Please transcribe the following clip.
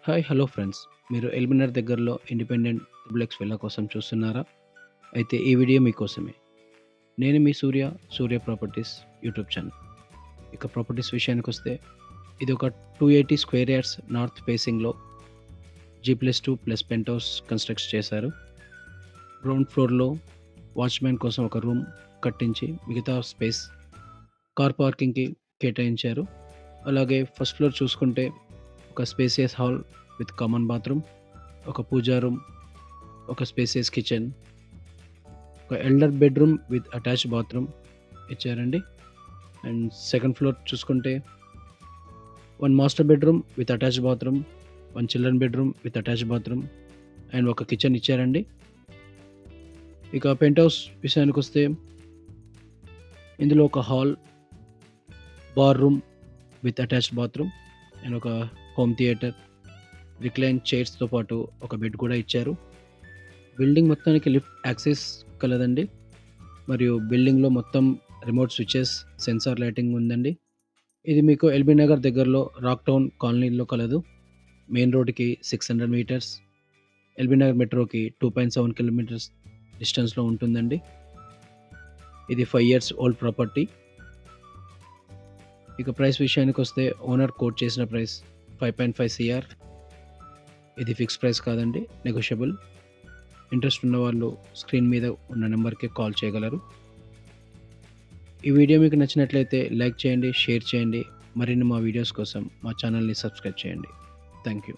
Hi hello friends. మీరు ఎల్బినర్ దగ్గరలో independent triple villa కోసం చూస్తున్నారా? అయితే ఈ వీడియో మీకోసమే. నేను మీ సూర్య ప్రాపర్టీస్ యూట్యూబ్ ఛానల్. ఇక ప్రాపర్టీస్ విషయానికొస్తే ఇది ఒక 280 స్క్వేర్ యార్డ్స్ నార్త్ ఫేసింగ్‌లో G+2+ పెంట్ హౌస్ కన్‌స్ట్రక్ట్ చేశారు. గ్రౌండ్ ఫ్లోర్‌లో వాచ్‌మ్యాన్ కోసం ఒక రూమ్ కట్టించి మిగతా స్పేస్ కార్ పార్కింగ్‌కి కేటాయించారు. అలాగే ఫస్ట్ ఫ్లోర్ చూసుకుంటే ఒక spacious hall with common bathroom, ఒక పూజా రూమ్, ఒక స్పేసియస్ కిచెన్, ఒక elder bedroom with attached bathroom ఇచ్చారండి. అండ్ సెకండ్ ఫ్లోర్ చూసుకుంటే 1 master bedroom with attached bathroom, 1 children bedroom with attached bathroom and ఒక కిచెన్ ఇచ్చారండి. ఇక పెంట్ హౌస్ విషయానికొస్తే ఇందులో ఒక hall, bar room with attached bathroom and ఒక హోమ్ థియేటర్, రిక్లైన్ చైర్స్‌తో పాటు ఒక బెడ్ కూడా ఇచ్చారు. బిల్డింగ్ మొత్తానికి లిఫ్ట్ యాక్సెస్ కలదండి. మరియు బిల్డింగ్‌లో మొత్తం రిమోట్ స్విచెస్, సెన్సార్ లైటింగ్ ఉందండి. ఇది మీకు ఎల్బీ నగర్ దగ్గరలో రాక్ టౌన్ కాలనీలో కలదు. మెయిన్ రోడ్‌కి 600 మీటర్స్, ఎల్బీ నగర్ మెట్రోకి 2.7 కిలోమీటర్స్ డిస్టెన్స్‌లో ఉంటుందండి. ఇది 5 ఇయర్స్ ఓల్డ్ ప్రాపర్టీ. ఇక ప్రైస్ విషయానికొస్తే ఓనర్ కోట్ చేసిన ప్రైస్ 5.5 సీఆర్. ఇది ఫిక్స్ ప్రైస్ కాదండి, నెగోషియబుల్. ఇంట్రెస్ట్ ఉన్నవాళ్ళు స్క్రీన్ మీద ఉన్న నెంబర్‌కి కాల్ చేయగలరు. ఈ వీడియో మీకు నచ్చినట్లయితే లైక్ చేయండి, షేర్ చేయండి. మరిన్ని మా వీడియోస్ కోసం మా ఛానల్‌ని సబ్స్క్రైబ్ చేయండి. Thank you.